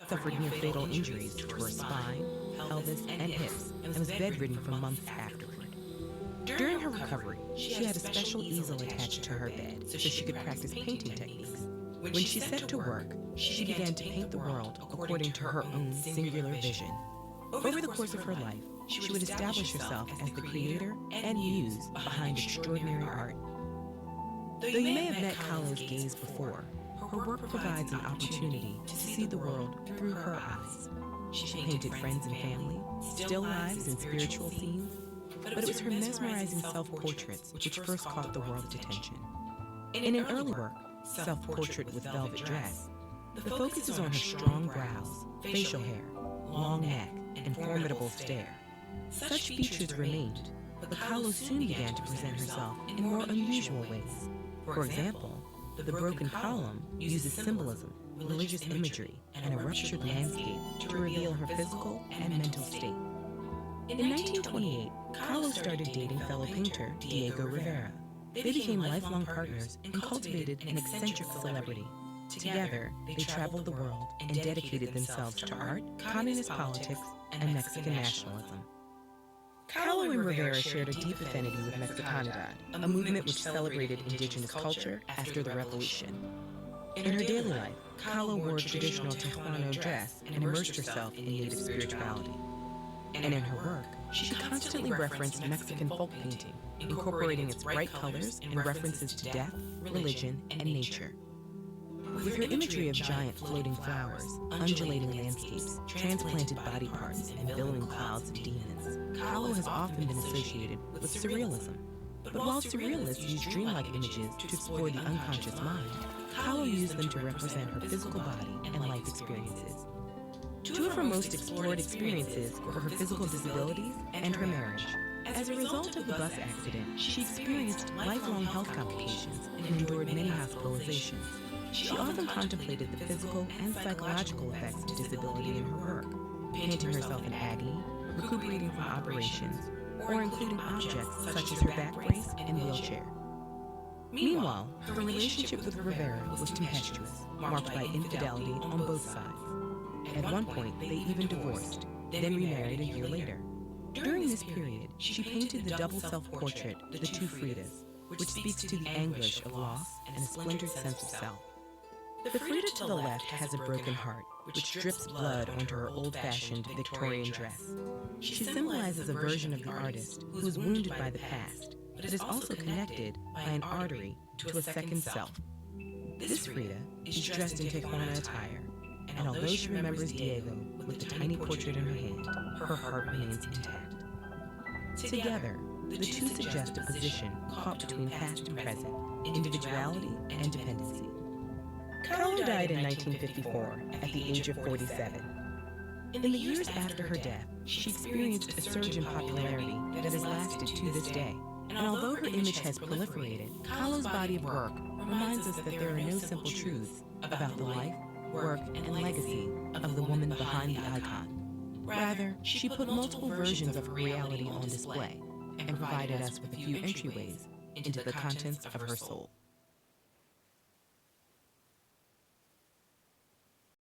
suffered near-fatal injuries to her spine, pelvis, and hips, and was bedridden for months afterward. During her recovery, she had a special easel attached to her bed so she could practice painting techniques. When she set to work, she began to paint the world according to her own singular vision. Over the course of her life, she would establish herself as the creator and muse behind extraordinary art. Though you may have met Kaahlo's gaze before, her work provides an opportunity to see the world through her eyes. She painted friends and family, still lives and spiritual scenes, but it was her mesmerizing self-portraits which first caught the world's attention. In an early work, Self-Portrait with Velvet Dress, the focus is on her strong brows, facial hair, long neck, and formidable stare. Such features remained, but Kaahlo soon began to present herself in more unusual ways. For example, the broken column uses symbolism, religious imagery, and a ruptured landscape to reveal her physical and mental state. In 1928, Kaahlo started dating fellow painter Diego Rivera. They became lifelong partners and cultivated an eccentric celebrity. Together, they traveled the world and dedicated themselves to art, communist politics, and Mexican nationalism. Kaahlo and Rivera shared a deep affinity with Mexicanidad, a movement which celebrated indigenous culture after the revolution. In her daily life, Kaahlo wore a traditional Tejuano dress and immersed herself in native spirituality. And in her work, she constantly referenced Mexican folk painting, incorporating its bright colors and references to death, religion, and nature. With her imagery of giant floating flowers, undulating landscapes, transplanted body parts, and billowing clouds of demons, Kaahlo has often been associated with surrealism. But while surrealists use dreamlike images to explore the unconscious mind, Kaahlo used them to represent her physical body and life experiences. Two of her most explored experiences were her physical disabilities and her marriage. As a result of the bus accident, she experienced lifelong health complications and endured many hospitalizations. She often contemplated the physical and psychological effects of disability in her work, painting herself in agony, recuperating from operations, or including objects such as her back brace and wheelchair. Meanwhile, her relationship with Rivera was tempestuous, marked by infidelity on both sides. At one point, they even divorced, then remarried a year later. During this period, she painted the double self-portrait, The Two Fridas, which speaks to the anguish of loss and a splintered sense of self. The Frida to the left has a broken heart, which drips blood onto her old-fashioned Victorian dress. She symbolizes a version of the artist who is wounded by the past, but is also connected by an artery to a second self. This Frida is dressed in Tejuana attire, and although she remembers Diego with the tiny portrait in her hand, her heart remains intact. Together, the two suggest a position caught between past and present, individuality and dependency. Kaahlo died in 1954 at the age of 47. In the years after her death, she experienced a surge in popularity that has lasted to this day. And although her image has proliferated, Kaahlo's body of work reminds us that there are no simple truths about the life, work, and legacy of the woman behind the icon. Rather, she put multiple versions of her reality on display and provided us with a few entryways into the contents of her soul.